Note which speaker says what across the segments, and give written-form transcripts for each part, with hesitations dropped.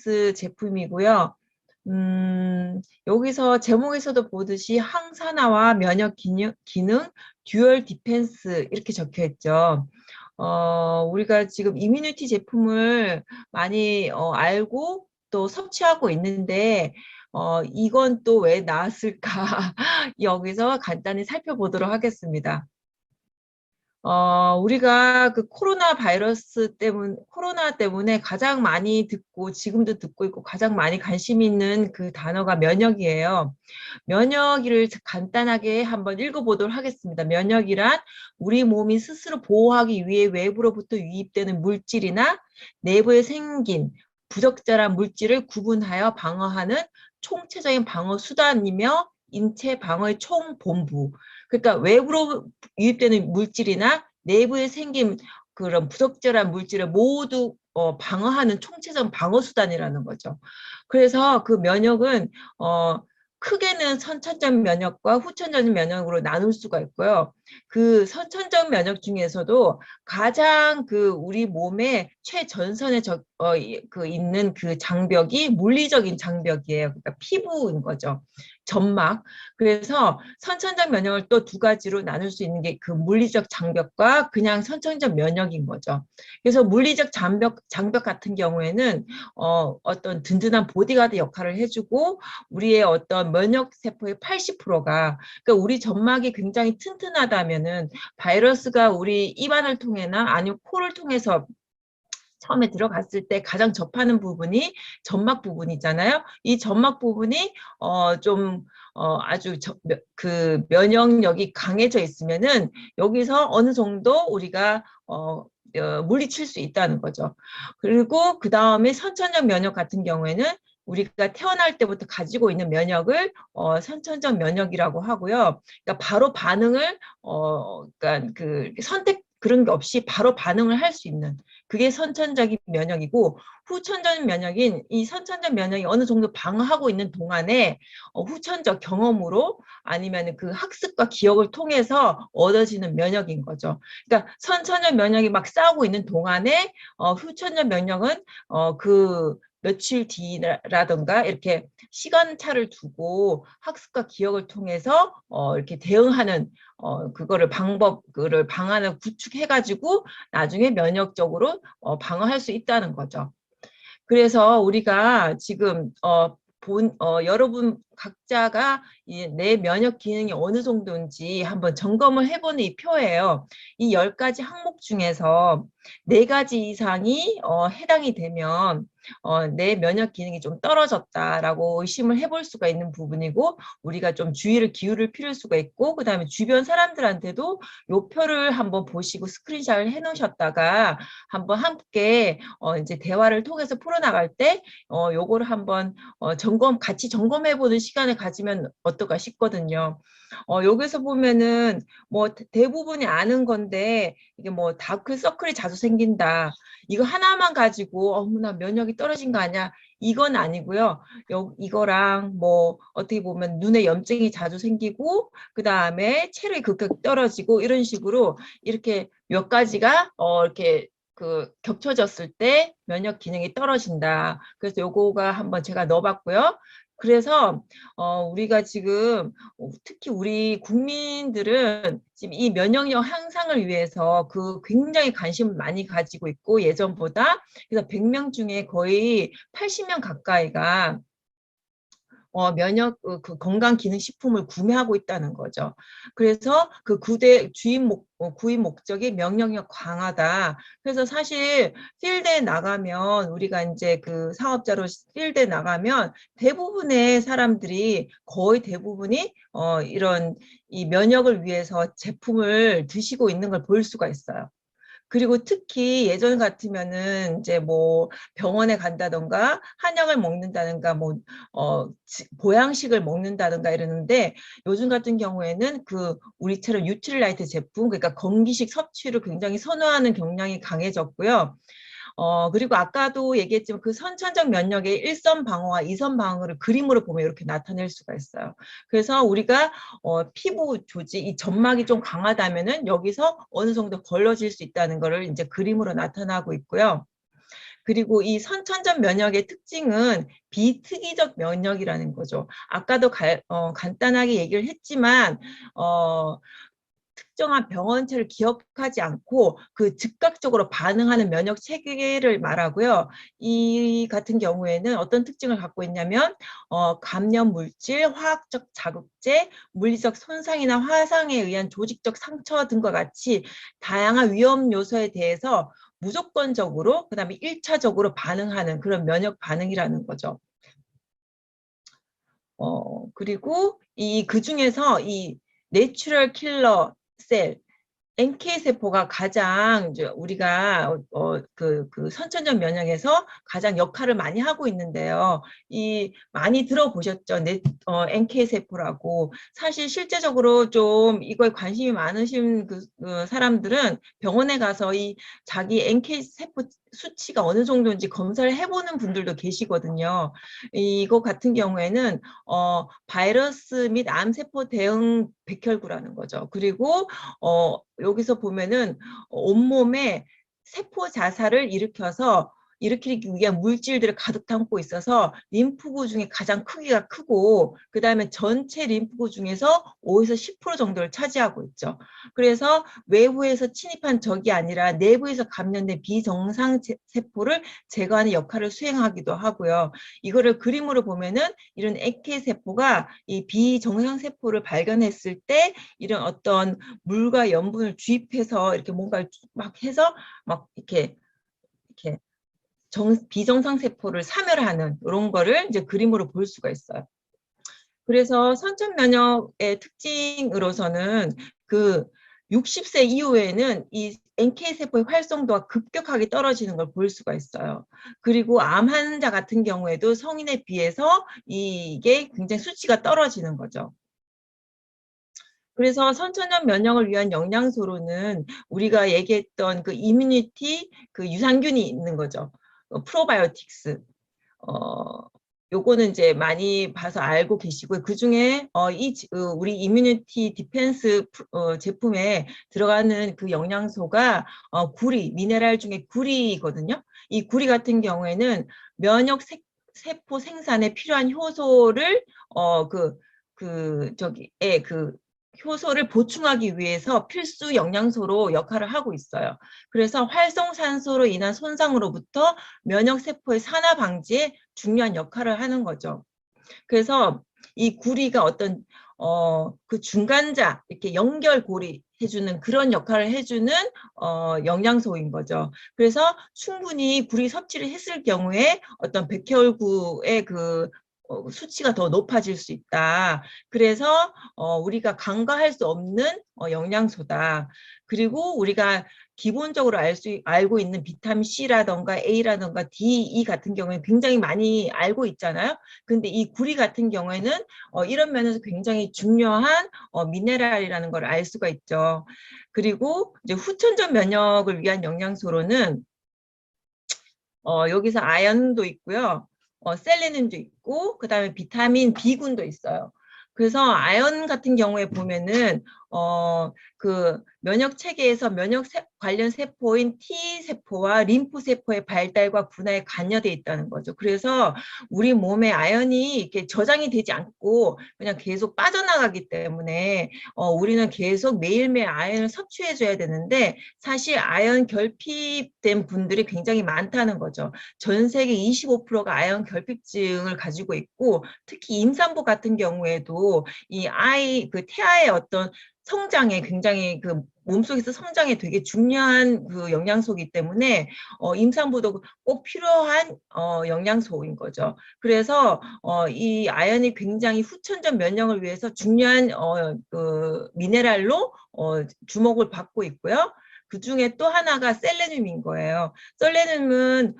Speaker 1: 디펜스 제품이고요. 여기서 제목에서도 보듯이 항산화와 면역 기능 듀얼 디펜스 이렇게 적혀 있죠. 우리가 지금 이뮤니티 제품을 많이 알고 또 섭취하고 있는데 이건 또 왜 나왔을까? 여기서 간단히 살펴보도록 하겠습니다. 우리가 그 코로나 때문에 가장 많이 듣고, 지금도 듣고 있고, 가장 많이 관심 있는 그 단어가 면역이에요. 면역을 간단하게 한번 읽어보도록 하겠습니다. 면역이란 우리 몸이 스스로 보호하기 위해 외부로부터 유입되는 물질이나 내부에 생긴 부적절한 물질을 구분하여 방어하는 총체적인 방어 수단이며 인체 방어의 총본부. 그러니까 외부로 유입되는 물질이나 내부에 생긴 그런 부적절한 물질을 모두 방어하는 총체적 방어 수단이라는 거죠. 그래서 그 면역은 크게는 선천적 면역과 후천적 면역으로 나눌 수가 있고요. 그 선천적 면역 중에서도 가장 그 우리 몸의 최전선에 있는 그 장벽이 물리적인 장벽이에요. 그러니까 피부인 거죠. 점막. 그래서 선천적 면역을 또 두 가지로 나눌 수 있는 게 그 물리적 장벽과 그냥 선천적 면역인 거죠. 그래서 물리적 장벽 같은 경우에는 어떤 든든한 보디가드 역할을 해주고 우리의 어떤 면역 세포의 80%가 그러니까 우리 점막이 굉장히 튼튼하다면은 바이러스가 우리 입안을 통해나 아니면 코를 통해서 처음에 들어갔을 때 가장 접하는 부분이 점막 부분이잖아요. 이 점막 부분이 아주 그 면역력이 강해져 있으면은 여기서 어느 정도 우리가 물리칠 수 있다는 거죠. 그리고 그 다음에 선천적 면역 같은 경우에는 우리가 태어날 때부터 가지고 있는 면역을 선천적 면역이라고 하고요. 그러니까 바로 반응을 그러니까 그 선택 그런 게 없이 바로 반응을 할 수 있는 그게 선천적인 면역이고 후천적 면역인 이 선천적 면역이 어느 정도 방어하고 있는 동안에 후천적 경험으로 아니면 그 학습과 기억을 통해서 얻어지는 면역인 거죠. 그러니까 선천적 면역이 막 싸우고 있는 동안에 후천적 면역은 그 며칠 뒤라든가 이렇게 시간차를 두고 학습과 기억을 통해서 이렇게 대응하는 그거를 방안을 구축해가지고 나중에 면역적으로 방어할 수 있다는 거죠. 그래서 우리가 지금 여러분 각자가 내 면역 기능이 어느 정도인지 한번 점검을 해보는 이 표예요. 이 10가지 항목 중에서 4가지 이상이 해당이 되면 내 면역 기능이 좀 떨어졌다라고 의심을 해볼 수가 있는 부분이고 우리가 좀 주의를 기울일 필요할 수가 있고 그 다음에 주변 사람들한테도 요 표를 한번 보시고 스크린샷을 해놓으셨다가 한번 함께 이제 대화를 통해서 풀어나갈 때 요거를 한번 같이 점검해보는 시간을 가지면 어떨까 싶거든요. 여기서 보면은 뭐 대부분이 아는 건데 이게 뭐 다크서클이 자주 생긴다. 이거 하나만 가지고 어머나 면역이 떨어진 거 아니야? 이건 아니고요. 이거랑 뭐 어떻게 보면 눈에 염증이 자주 생기고 그 다음에 체력이 급격히 떨어지고 이런 식으로 이렇게 몇 가지가 이렇게 그 겹쳐졌을 때 면역 기능이 떨어진다. 그래서 요거가 한번 제가 넣어봤고요. 그래서 우리가 지금 특히 우리 국민들은 지금 이 면역력 향상을 위해서 그 굉장히 관심을 많이 가지고 있고 예전보다 그래서 100명 중에 거의 80명 가까이가 그 건강기능식품을 구매하고 있다는 거죠. 그래서 그 구입 목적이 면역력 강화다. 그래서 사실 필드에 나가면 우리가 이제 그 사업자로 필드에 나가면 대부분의 사람들이 거의 대부분이 이런 이 면역을 위해서 제품을 드시고 있는 걸 볼 수가 있어요. 그리고 특히 예전 같으면은 이제 뭐 병원에 간다던가 한약을 먹는다든가 뭐 보양식을 먹는다든가 이러는데 요즘 같은 경우에는 그 우리처럼 뉴트릴라이트 제품 그러니까 건기식 섭취를 굉장히 선호하는 경향이 강해졌고요. 그리고 아까도 얘기했지만 그 선천적 면역의 1선 방어와 2선 방어를 그림으로 보면 이렇게 나타낼 수가 있어요. 그래서 우리가 피부 조직, 이 점막이 좀 강하다면은 여기서 어느 정도 걸러질 수 있다는 거를 이제 그림으로 나타나고 있고요. 그리고 이 선천적 면역의 특징은 비특이적 면역이라는 거죠. 아까도 간단하게 얘기를 했지만 특정한 병원체를 기억하지 않고 그 즉각적으로 반응하는 면역 체계를 말하고요. 이 같은 경우에는 어떤 특징을 갖고 있냐면 감염 물질, 화학적 자극제, 물리적 손상이나 화상에 의한 조직적 상처 등과 같이 다양한 위험 요소에 대해서 무조건적으로 그다음에 1차적으로 반응하는 그런 면역 반응이라는 거죠. 그리고 그 중에서 이 내추럴 킬러 셀, NK 세포가 가장 이제 우리가 그 선천적 면역에서 가장 역할을 많이 하고 있는데요. 많이 들어보셨죠? NK 세포라고. 사실 실제적으로 좀 이거에 관심이 많으신 그 사람들은 병원에 가서 이 자기 NK 세포 수치가 어느 정도인지 검사를 해보는 분들도 계시거든요. 이거 같은 경우에는 바이러스 및 암세포 대응 백혈구라는 거죠. 그리고 여기서 보면은 온몸에 세포 자살을 일으키기 위한 물질들을 가득 담고 있어서 림프구 중에 가장 크기가 크고 그 다음에 전체 림프구 중에서 5에서 10% 정도를 차지하고 있죠. 그래서 외부에서 침입한 적이 아니라 내부에서 감염된 비정상 세포를 제거하는 역할을 수행하기도 하고요. 이거를 그림으로 보면은 이런 NK 세포가 이 비정상 세포를 발견했을 때 이런 어떤 물과 염분을 주입해서 이렇게 뭔가 막 해서 막 이렇게 비정상 세포를 사멸하는 이런 거를 이제 그림으로 볼 수가 있어요. 그래서 선천 면역의 특징으로서는 그 60세 이후에는 이 NK 세포의 활성도가 급격하게 떨어지는 걸 볼 수가 있어요. 그리고 암 환자 같은 경우에도 성인에 비해서 이게 굉장히 수치가 떨어지는 거죠. 그래서 선천적 면역을 위한 영양소로는 우리가 얘기했던 그 이뮤니티, 그 유산균이 있는 거죠. 프로바이오틱스. 요거는 이제 많이 봐서 알고 계시고요. 그중에 우리 이뮤니티 디펜스 제품에 들어가는 그 영양소가 구리, 미네랄 중에 구리거든요. 이 구리 같은 경우에는 면역 세포 생산에 필요한 효소를 효소를 보충하기 위해서 필수 영양소로 역할을 하고 있어요. 그래서 활성산소로 인한 손상으로부터 면역세포의 산화 방지에 중요한 역할을 하는 거죠. 그래서 이 구리가 어떤 그 중간자, 이렇게 연결고리 해주는 그런 역할을 해주는 영양소인 거죠. 그래서 충분히 구리 섭취를 했을 경우에 어떤 백혈구의 그 수치가 더 높아질 수 있다. 그래서 우리가 간과할 수 없는 영양소다. 그리고 우리가 기본적으로 알고 있는 비타민 C라던가 A라던가 D, E 같은 경우에 굉장히 많이 알고 있잖아요. 근데 이 구리 같은 경우에는 이런 면에서 굉장히 중요한 미네랄이라는 걸 알 수가 있죠. 그리고 이제 후천적 면역을 위한 영양소로는 여기서 아연도 있고요. 셀레늄도 있고 그다음에 비타민 B군도 있어요. 그래서 아연 같은 경우에 보면은 그 면역 체계에서 관련 세포인 T세포와 림프세포의 발달과 분화에 관여돼 있다는 거죠. 그래서 우리 몸에 아연이 이렇게 저장이 되지 않고 그냥 계속 빠져나가기 때문에 우리는 계속 매일매일 아연을 섭취해 줘야 되는데 사실 아연 결핍된 분들이 굉장히 많다는 거죠. 전 세계 25%가 아연 결핍증을 가지고 있고 특히 임산부 같은 경우에도 그 태아의 어떤 성장에 굉장히 그 몸속에서 성장에 되게 중요한 그 영양소이기 때문에 임산부도 꼭 필요한 영양소인 거죠. 그래서 이 아연이 굉장히 후천적 면역을 위해서 중요한 그 미네랄로 주목을 받고 있고요. 그 중에 또 하나가 셀레늄인 거예요. 셀레늄은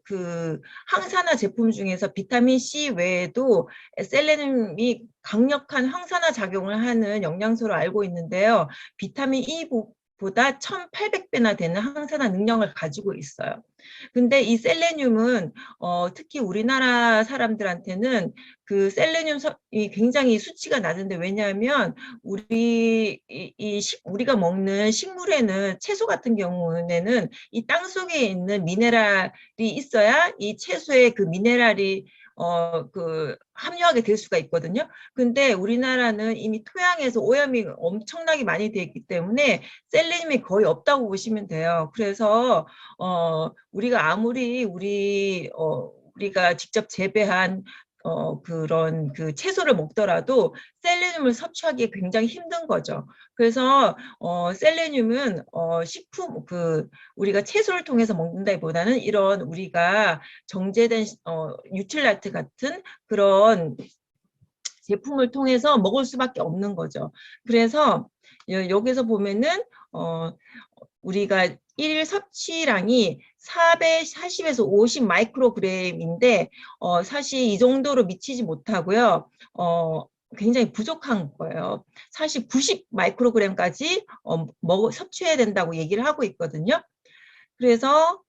Speaker 1: 그 항산화 제품 중에서 비타민 C 외에도 셀레늄이 강력한 항산화 작용을 하는 영양소로 알고 있는데요. 비타민 E 보다 1800배나 되는 항산화 능력을 가지고 있어요. 근데 이 셀레늄은 특히 우리나라 사람들한테는 그 셀레늄이 굉장히 수치가 낮은데, 왜냐하면 우리가 먹는 식물에는, 채소 같은 경우에는 이 땅 속에 있는 미네랄이 있어야 이 채소의 그 미네랄이 함유하게 될 수가 있거든요. 근데 우리나라는 이미 토양에서 오염이 엄청나게 많이 되어 있기 때문에 셀레늄이 거의 없다고 보시면 돼요. 그래서 우리가 아무리 우리가 직접 재배한 그런 그 채소를 먹더라도 셀레늄을 섭취하기 굉장히 힘든 거죠. 그래서 셀레늄은 식품, 우리가 채소를 통해서 먹는다기보다는 이런 우리가 정제된 뉴트랄트 같은 그런 제품을 통해서 먹을 수밖에 없는 거죠. 그래서 여기서 보면은 우리가 일 섭취량이 440에서 50 마이크로그램인데 사실 이 정도로 미치지 못하고요. 굉장히 부족한 거예요. 사실 90 마이크로그램까지 섭취해야 된다고 얘기를 하고 있거든요. 그래서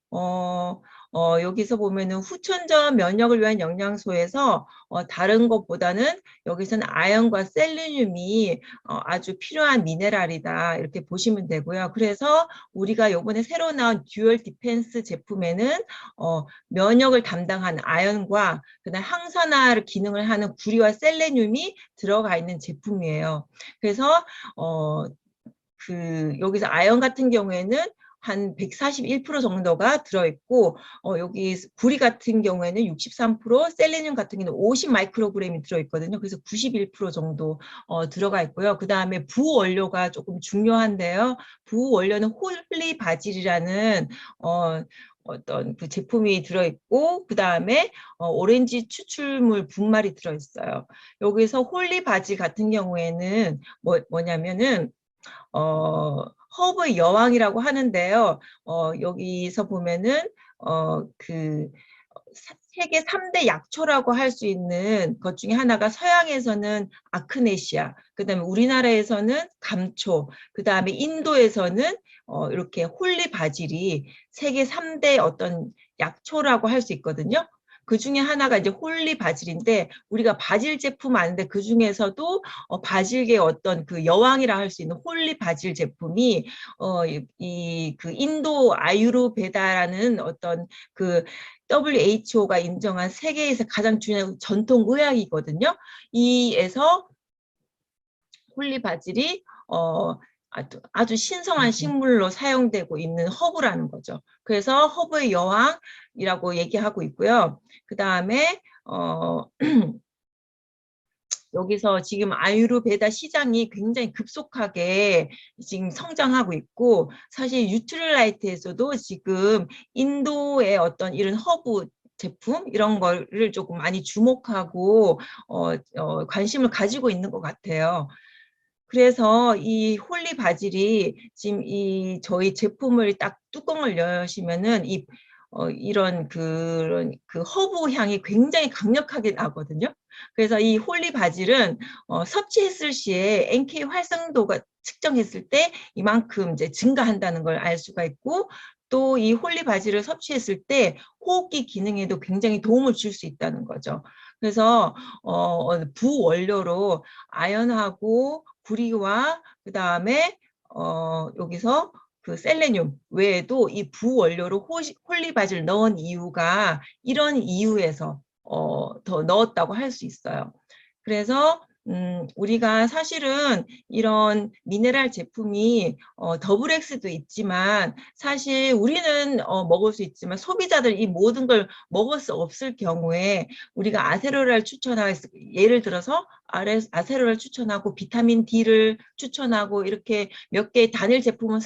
Speaker 1: 여기서 보면은 후천적 면역을 위한 영양소에서 다른 것보다는 여기서는 아연과 셀레늄이 아주 필요한 미네랄이다, 이렇게 보시면 되고요. 그래서 우리가 요번에 새로 나온 듀얼 디펜스 제품에는 면역을 담당하는 아연과 그다음 항산화 기능을 하는 구리와 셀레늄이 들어가 있는 제품이에요. 그래서 여기서 아연 같은 경우에는 한 141% 정도가 들어있고, 여기 구리 같은 경우에는 63%, 셀레늄 같은 경우는 50 마이크로그램이 들어있거든요. 그래서 91% 정도 들어가 있고요. 그 다음에 부원료가 조금 중요한데요. 부원료는 홀리 바질이라는 어떤 그 제품이 들어있고, 그 다음에 오렌지 추출물 분말이 들어있어요. 여기서 홀리 바질 같은 경우에는 뭐냐면은 허브의 여왕이라고 하는데요. 여기서 보면은 세계 3대 약초라고 할 수 있는 것 중에 하나가, 서양에서는 아크네시아, 그다음에 우리나라에서는 감초, 그다음에 인도에서는 이렇게 홀리 바질이 세계 3대 어떤 약초라고 할 수 있거든요. 그 중에 하나가 이제 홀리 바질인데, 우리가 바질 제품 아는데 그 중에서도 바질계 어떤 그 여왕이라 할 수 있는 홀리 바질 제품이 그 인도 아유르베다라는 어떤 그 WHO가 인정한 세계에서 가장 중요한 전통 의학이거든요. 이에서 홀리 바질이 아주 신성한 식물로 사용되고 있는 허브라는 거죠. 그래서 허브의 여왕이라고 얘기하고 있고요. 그 다음에 여기서 지금 아유르베다 시장이 굉장히 급속하게 지금 성장하고 있고, 사실 뉴트릴라이트에서도 지금 인도의 어떤 이런 허브 제품 이런 거를 조금 많이 주목하고 관심을 가지고 있는 것 같아요. 그래서 이 홀리 바질이 지금 저희 제품을 딱 뚜껑을 여시면은 이런 그런 그 허브 향이 굉장히 강력하게 나거든요. 그래서 이 홀리 바질은 섭취했을 시에 NK 활성도가 측정했을 때 이만큼 이제 증가한다는 걸 알 수가 있고, 또 이 홀리 바질을 섭취했을 때 호흡기 기능에도 굉장히 도움을 줄 수 있다는 거죠. 그래서 부원료로 아연하고 구리와 그 다음에 여기서 그 셀레늄 외에도 이 부원료로 홀리바질 넣은 이유가 이런 이유에서 더 넣었다고 할 수 있어요. 그래서 우리가 사실은 이런 미네랄 제품이 더블 X도 있지만, 사실 우리는 먹을 수 있지만 소비자들 이 모든 걸 먹을 수 없을 경우에 우리가 아세로라를 추천하고, 예를 들어서 아세로라를 추천하고 비타민 D를 추천하고 이렇게 몇 개의 단일 제품을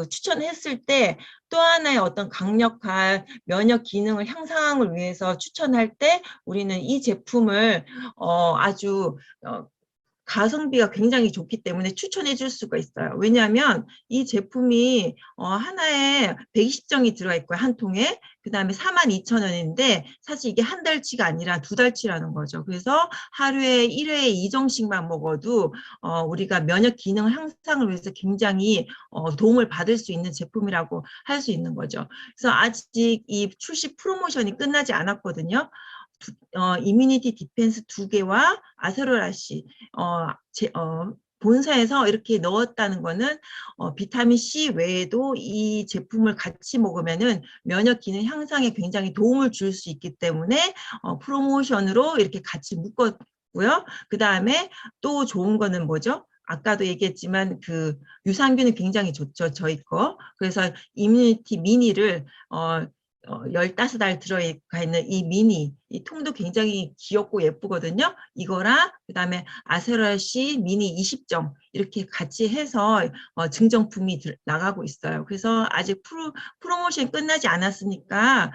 Speaker 1: 추천했을 때, 또 하나의 어떤 강력한 면역 기능을 향상을 위해서 추천할 때 우리는 이 제품을 아주 가성비가 굉장히 좋기 때문에 추천해 줄 수가 있어요. 왜냐하면 이 제품이 하나에 120정이 들어가 있고요, 한 통에. 그다음에 42,000원인데 사실 이게 한 달치가 아니라 두 달치라는 거죠. 그래서 하루에 1회에 2정씩만 먹어도 우리가 면역 기능 향상을 위해서 굉장히 도움을 받을 수 있는 제품이라고 할 수 있는 거죠. 그래서 아직 이 출시 프로모션이 끝나지 않았거든요. 이뮤니티 디펜스 2개와 아세로라시 본사에서 이렇게 넣었다는 거는 비타민 C 외에도 이 제품을 같이 먹으면은 면역 기능 향상에 굉장히 도움을 줄 수 있기 때문에 프로모션으로 이렇게 같이 묶었고요. 그 다음에 또 좋은 거는 뭐죠? 아까도 얘기했지만 그 유산균이 굉장히 좋죠, 저희 거. 그래서 이뮤니티 미니를 15알 들어가 있는 이 미니, 이 통도 굉장히 귀엽고 예쁘거든요. 이거랑 그다음에 아세라시 미니 20점 이렇게 같이 해서 증정품이 나가고 있어요. 그래서 아직 프로모션 끝나지 않았으니까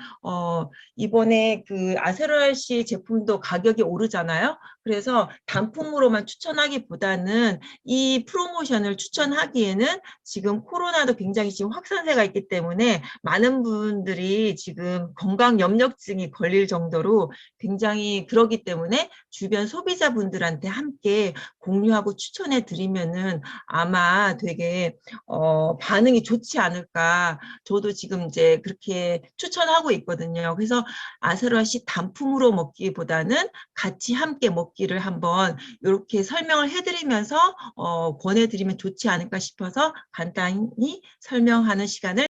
Speaker 1: 이번에 그 아세라시 제품도 가격이 오르잖아요. 그래서 단품으로만 추천하기보다는 이 프로모션을 추천하기에는 지금 코로나도 굉장히 지금 확산세가 있기 때문에 많은 분들이 지금 건강 염려증이 걸릴 정도로 굉장히 그러기 때문에 주변 소비자분들한테 함께 공유하고 추천해 드리면은 아마 되게 반응이 좋지 않을까. 저도 지금 이제 그렇게 추천하고 있거든요. 그래서 아세로아시 단품으로 먹기보다는 같이 함께 먹기를 한번 이렇게 설명을 해드리면서 권해드리면 좋지 않을까 싶어서 간단히 설명하는 시간을